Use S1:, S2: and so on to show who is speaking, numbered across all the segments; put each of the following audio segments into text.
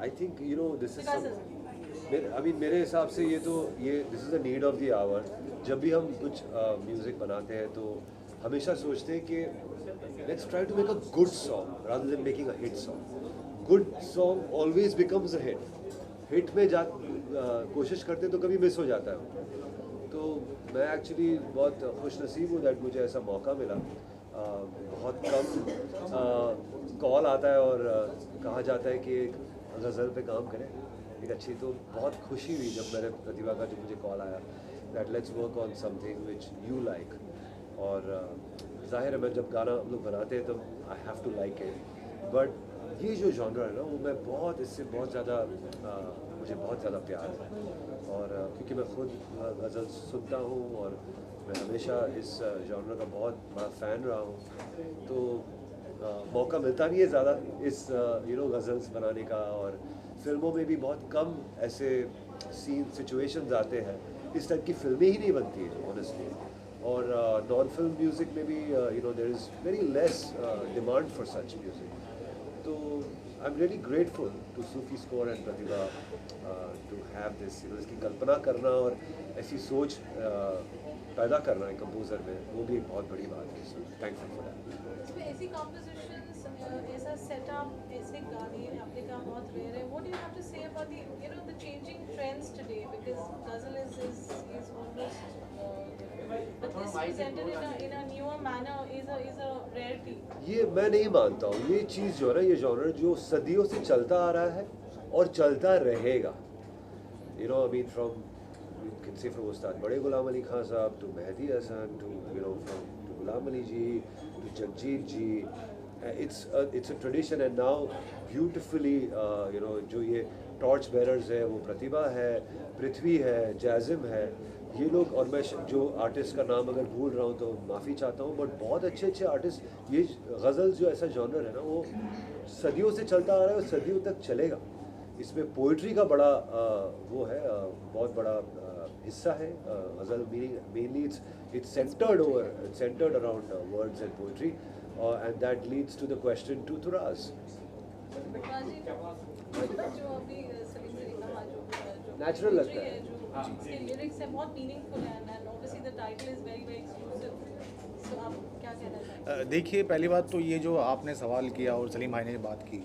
S1: I think you know this is अभी मेरे हिसाब से ये this is the need of the hour. जब भी हम कुछ म्यूज़िक बनाते हैं तो हमेशा सोचते हैं कि let's try to make a good song rather than making a hit song. Good song always becomes a hit में कोशिश करते तो कभी मिस हो जाता है. तो मैं एक्चुअली बहुत खुश नसीब हूँ दैट मुझे ऐसा मौका मिला. बहुत कम कॉल आता है और कहा जाता है कि एक गज़ल पे काम करें एक अच्छी. तो बहुत खुशी हुई जब मैंने प्रतिभा का जो मुझे कॉल आया that let's work on something which you like. और जाहिर है मैं जब गाना हम लोग बनाते हैं तो I have to like it. But ये जो जॉनर है ना वो मैं बहुत इससे बहुत ज़्यादा मुझे बहुत ज़्यादा प्यार है. और क्योंकि मैं खुद गज़ल सुनता हूँ और मैं हमेशा इस जॉनर का बहुत बड़ा फ़ैन रहा हूँ. तो मौका मिलता नहीं है ज़्यादा इस गज़ल्स बनाने का. और फिल्मों में भी बहुत कम ऐसे सीन सिचुएशंस आते हैं. इस टाइप की फिल्में ही नहीं बनती हैं ऑनेस्टली. और नॉन फिल्म म्यूज़िक में भी there is very less demand for such music. तो I am really grateful to Sufi score and Pratibha to have this. इसकी कल्पना करना और ऐसी सोच पैदा करना है कंपोज़र में वो भी एक बहुत बड़ी बात है. So thankful for that.
S2: इसमें ऐसी कॉम्पोजिशंस ऐसा सेटअप ऐसे गाने आपने कहा बहुत रेयर है. What do you have to say about the changing trends today because ghazal is almost but this presented in a newer manner is a rarity.
S1: ये मैं नहीं मानता हूँ. ये चीज़ जो है ना ये जॉनर जो सदियों से चलता आ रहा है और चलता रहेगा. I mean from you can say from Ustad बड़े गुलाम अली खान साहब to Mehdi Hasan to from to Ghulam Ali ji to Jagjit ji. It's a tradition and now beautifully जो ये टॉर्च बेरर्स है वो प्रतिभा है, पृथ्वी है, जाजिम है, ये लोग. और मैं जो आर्टिस्ट का नाम अगर भूल रहा हूँ तो माफ़ी चाहता हूँ. बट बहुत अच्छे अच्छे आर्टिस्ट. ये गज़ल जो ऐसा जॉनर है ना वो सदियों से चलता आ रहा है और सदियों तक चलेगा. इसमें पोइट्री का बड़ा वो है बहुत बड़ा हिस्सा है. Ghazal mainly it's centred around words and poetry and that leads to the question to थुरास.
S2: जो अभी सलीम ने कहा जो
S1: नेचुरल लगता है.
S2: इसके लिरिक्स है बहुत मीनिंगफुल है and obviously the title is very very exclusive. So आप क्या कहना चाहेंगे?
S3: देखिए पहली बात तो ये जो आपने सवाल किया और सलीम भाई ने बात की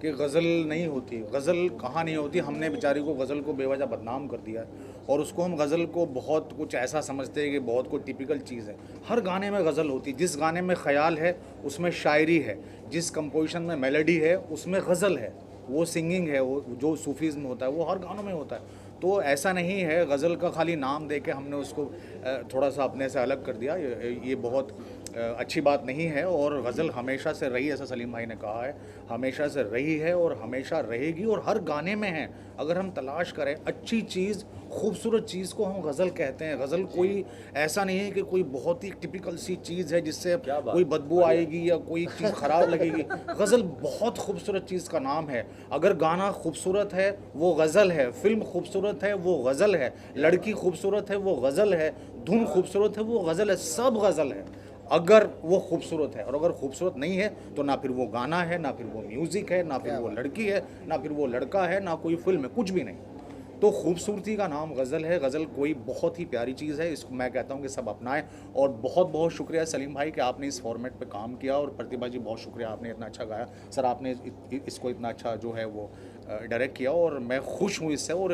S3: कि गज़ल नहीं होती. गज़ल कहाँ नहीं होती. हमने बेचारी को गज़ल को बेवजह बदनाम कर दिया है और उसको हम गज़ल को बहुत कुछ ऐसा समझते हैं कि बहुत कुछ टिपिकल चीज़ है. हर गाने में गज़ल होती है. जिस गाने में ख़याल है उसमें शायरी है. जिस कंपोजिशन में मेलोडी है उसमें गज़ल है. वो सिंगिंग है. वो जो सूफीज़्म होता है वो हर गानों में होता है. तो ऐसा नहीं है गज़ल का खाली नाम दे के हमने उसको थोड़ा सा अपने से अलग कर दिया. ये बहुत अच्छी बात नहीं है. और गज़ल हमेशा से रही, ऐसा सलीम भाई ने कहा है, हमेशा से रही है और हमेशा रहेगी और हर गाने में है. अगर हम तलाश करें अच्छी चीज़, खूबसूरत चीज़ को हम गज़ल कहते हैं. गज़ल कोई ऐसा नहीं है कि कोई बहुत ही टिपिकल सी चीज़ है जिससे कोई बदबू आएगी या कोई चीज़ ख़राब लगेगी. गज़ल बहुत खूबसूरत चीज़ का नाम है. अगर गाना खूबसूरत है वो गज़ल है, फिल्म खूबसूरत है वो गज़ल है, लड़की खूबसूरत है वो गज़ल है, धुन खूबसूरत है वो गज़ल है. सब गज़ल है अगर वो खूबसूरत है. और अगर खूबसूरत नहीं है तो ना फिर वो गाना है, ना फिर वो म्यूज़िक है, ना फिर वो लड़की है, ना फिर वो लड़का है, ना कोई फिल्म है, कुछ भी नहीं. तो खूबसूरती का नाम गज़ल है. गज़ल कोई बहुत ही प्यारी चीज़ है. इसको मैं कहता हूँ कि सब अपनाएं. और बहुत बहुत शुक्रिया सलीम भाई कि आपने इस फॉर्मेट पे काम किया. और प्रतिभा जी बहुत शुक्रिया, आपने इतना अच्छा गाया. सर आपने इसको इतना अच्छा जो है वो डायरेक्ट किया और मैं खुश हूँ इससे. और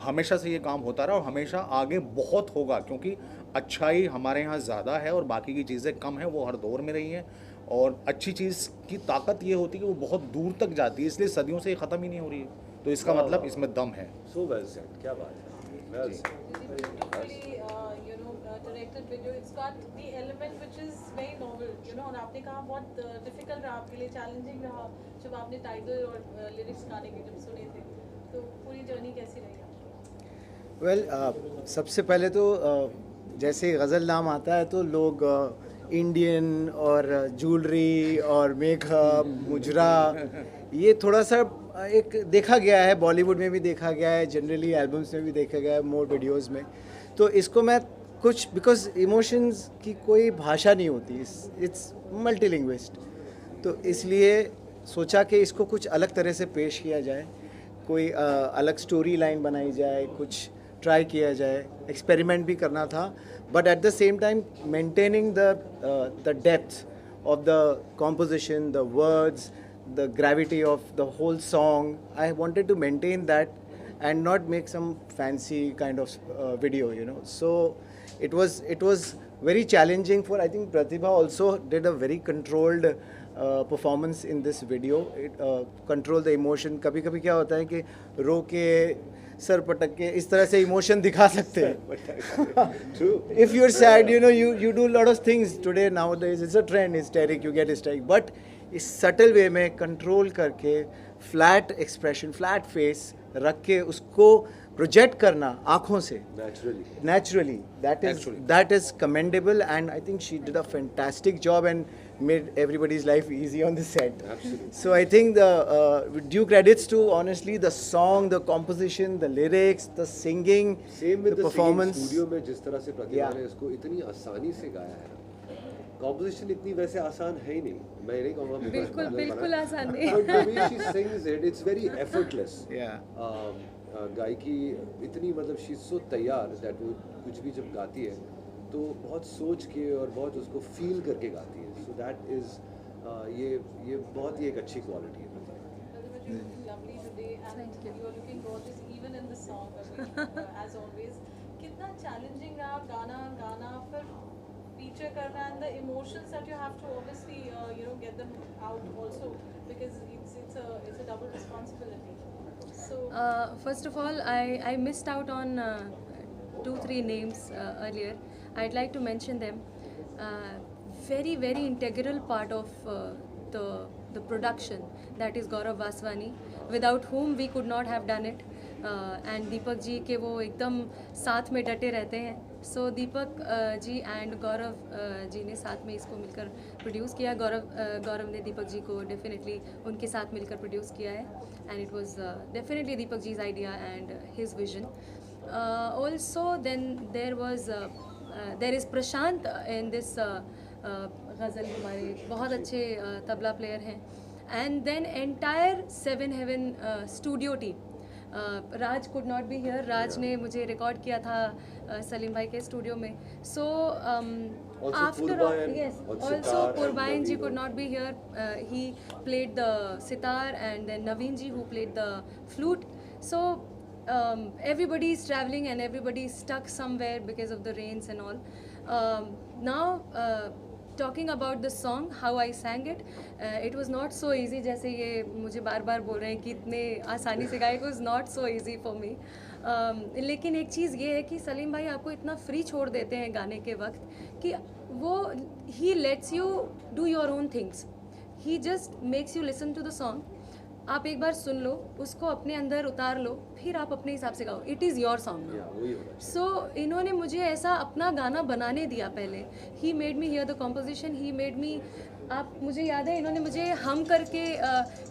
S3: हमेशा से ये काम होता रहा और हमेशा आगे बहुत होगा क्योंकि अच्छाई हमारे यहाँ ज़्यादा है और बाकी की चीज़ें कम हैं. वो हर दौर में रही हैं. और अच्छी चीज़ की ताकत ये होती है कि वो बहुत दूर तक जाती है. इसलिए सदियों से ये ख़त्म ही नहीं हो रही है. तो इसका मतलब इसमें दम है.
S1: So well said. क्या बात है. Well said.
S2: Directed video, it's got the element which is very novel, और आपने कहा बहुत डिफिकल्ट रहा आपके लिए, चैलेंजिंग रहा जब आपने टाइटल और लिरिक्स गाने के जब सुने थे. तो पूरी जर्नी कैसी रही आपकी?
S4: वेल सबसे पहले तो जैसे गज़ल नाम आता है तो लोग इंडियन और ज्वेलरी और मेकअप मुजरा ये थोड़ा सा एक देखा गया है. बॉलीवुड में भी देखा गया है, जनरली एल्बम्स में भी देखा गया है, मोर वीडियोस में. तो इसको मैं कुछ बिकॉज इमोशंस की कोई भाषा नहीं होती, इट्स मल्टीलिंग्विस्ट. तो इसलिए सोचा कि इसको कुछ अलग तरह से पेश किया जाए, कोई अलग स्टोरी लाइन बनाई जाए, कुछ ट्राई किया जाए, एक्सपेरिमेंट भी करना था, but at the same time maintaining the depth of the composition, the words, the gravity of the whole song. I wanted to maintain that and not make some fancy kind of video, you know. So it was very challenging for, I think Pratibha also did a very controlled performance in this video. It control the emotion. कभी कभी क्या होता है कि रो के sir पटक के इस तरह से इमोशन दिखा सकते हैं. If you're sad, you know, you do a lot of things today nowadays. It's a trend, hysteric, you get hysteric. But इस subtle way में कंट्रोल करके फ्लैट एक्सप्रेशन, फ्लैट फेस रख के उसको प्रोजेक्ट करना आँखों से naturally, that is commendable, and I think she did a fantastic job and made everybody's life easy on the set.
S1: Absolutely.
S4: So I think the due credits to honestly the song, the composition, the lyrics, the singing,
S1: same with
S4: the
S1: the
S4: performance.
S1: Studio में जिस तरह से प्रतिभा
S4: Yeah.
S1: ने इसको इतनी आसानी से गाया है ना, कॉम्पोजिशन इतनी वैसे आसान है ही नहीं, मैं नहीं कहूँगा
S2: बिल्कुल आसान नहीं.
S1: But the way she sings it, it's very effortless.
S4: Yeah.
S1: गायकी इतनी मतलब शी सो तैयार दैट वो कुछ भी जब गाती है तो बहुत सोच के और बहुत उसको फील करके गाती है. सो दैट इज ये बहुत ही एक अच्छी क्वालिटी है.
S2: You look lovely today and
S5: Thank you.
S2: you are looking gorgeous even in the song, as always. कितना challenging रहा गाना फिर feature करना and the emotions that you have to obviously get them out also, because it's a double responsibility. So
S5: First of all, I missed out on 2-3 names earlier. I'd like to mention them. Very very integral part of the production, that is Gaurav Vaswani, without whom we could not have done it. And Deepak ji के वो एकदम साथ में डटे रहते हैं. So Deepak ji and Gaurav ji ने साथ में इसको मिलकर प्रोड्यूस किया. गौरव ने दीपक जी को डेफिनेटली उनके साथ मिलकर प्रोड्यूस किया है, and it was definitely Deepak ji's idea and his vision. Also then there is Prashant in this ghazal, हमारे बहुत अच्छे तबला प्लेयर हैं. And then entire 7 Heaven studio team. Raj could not be here. Raj ने मुझे रिकॉर्ड किया था सलीम भाई के स्टूडियो में. So after yes, also Purbain ji could not be here. He played the sitar, and then Naveen ji who played the flute. So everybody is traveling and everybody is stuck somewhere because of the rains and all. Now talking about the song, how I sang it, it was not so easy. जैसे ये मुझे बार बार बोल रहे हैं कि इतने आसानी से गाए, it was not so easy for me. लेकिन एक चीज़ ये है कि सलीम भाई आपको इतना फ्री छोड़ देते हैं गाने के वक्त कि वो he lets you do your own things. He just makes you listen to the song. आप एक बार सुन लो, उसको अपने अंदर उतार लो, फिर आप अपने हिसाब से गाओ. It is your song. So इन्होंने मुझे ऐसा अपना गाना बनाने दिया पहले. He made me hear the composition, he made me, आप मुझे याद है इन्होंने मुझे हम करके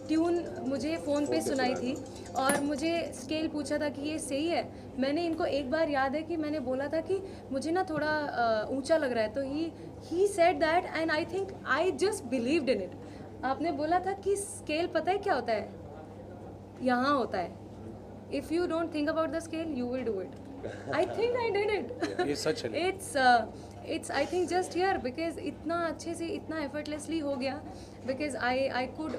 S5: ट्यून मुझे फ़ोन पे सुनाई थी और मुझे स्केल पूछा था कि ये सही है. मैंने इनको एक बार याद है कि मैंने बोला था कि मुझे ना थोड़ा ऊंचा लग रहा है, तो he said that and I think I just believed in it. आपने बोला था कि स्केल पता है क्या होता है, यहाँ होता है. If you don't think about the scale you will do it. I think I did it.
S3: ये सच है.
S5: It's I think just here because इतना अच्छे से इतना एफर्टलेसली हो गया because I could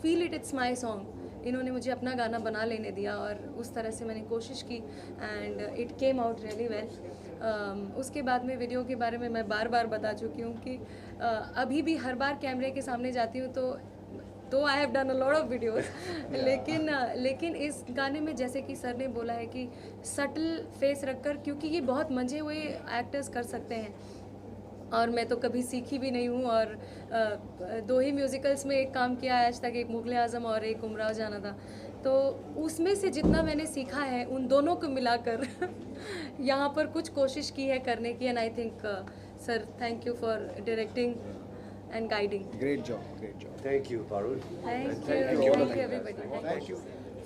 S5: feel it. It's my song. इन्होंने मुझे अपना गाना बना लेने दिया और उस तरह से मैंने कोशिश की and it came out really well. उसके बाद में वीडियो के बारे में मैं बार बार बता चुकी हूँ कि अभी भी हर बार कैमरे के सामने जाती हूँ तो I have done a lot of videos. लेकिन इस गाने में जैसे कि सर ने बोला है कि सटल फेस रखकर, क्योंकि ये बहुत मंझे हुए एक्टर्स कर सकते हैं और मैं तो कभी सीखी भी नहीं हूँ. और 2 ही म्यूज़िकल्स में एक काम किया है आज तक, एक मुग़ल आज़म और एक उमराव जाना था. तो उसमें से जितना मैंने सीखा है उन दोनों को मिलाकर यहाँ पर कुछ कोशिश की है करने की. And I think sir, thank you for directing and guiding.
S4: Great job, great job.
S1: Thank you, Parul.
S5: Thank you everybody. Thank you.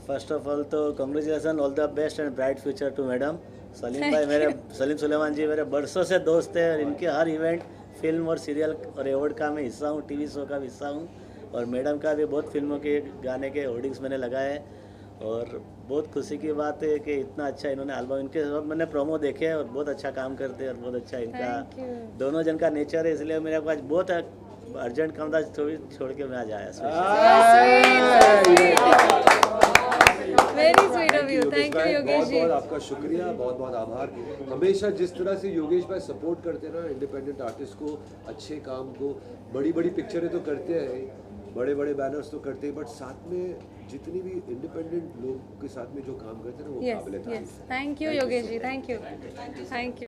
S6: First of all तो congratulation, all the best and bright future to madam. Salim भाई मेरे, सलीम सुलेमान जी मेरे बरसों से दोस्त हैं और इनके हर इवेंट, फिल्म और सीरियल और अवार्ड का मैं हिस्सा हूँ, टीवी शो का भी हिस्सा हूँ. और मैडम का भी बहुत फिल्मों के गाने के होर्डिंग्स मैंने लगाए हैं और बहुत खुशी की बात है कि इतना अच्छा इन्होंने एल्बम इनके सब मैंने प्रोमो देखे हैं और बहुत अच्छा काम करते हैं और बहुत अच्छा इनका
S5: Thank you.
S6: दोनों जन का नेचर है, इसलिए मेरे को आज बहुत अर्जेंट काम था, छोड़ के मैं आज आया
S5: Very sweet of you. Thank you, Yogesh
S1: बहुत
S5: ji.
S1: बहुत आपका शुक्रिया, बहुत बहुत आभार। हमेशा जिस तरह से योगेश भाई सपोर्ट करते हैं ना इंडिपेंडेंट आर्टिस्ट को, अच्छे काम को, बड़ी बड़ी पिक्चरें तो करते हैं, बड़े बड़े बैनर्स तो करते हैं, बट साथ में जितनी भी इंडिपेंडेंट लोग के साथ में जो काम करते हैं ना वो
S5: Yes,
S1: काबिल तारीफ
S5: yes.
S1: है।
S5: Thank you, Yogesh ji. Thank you. Thank you.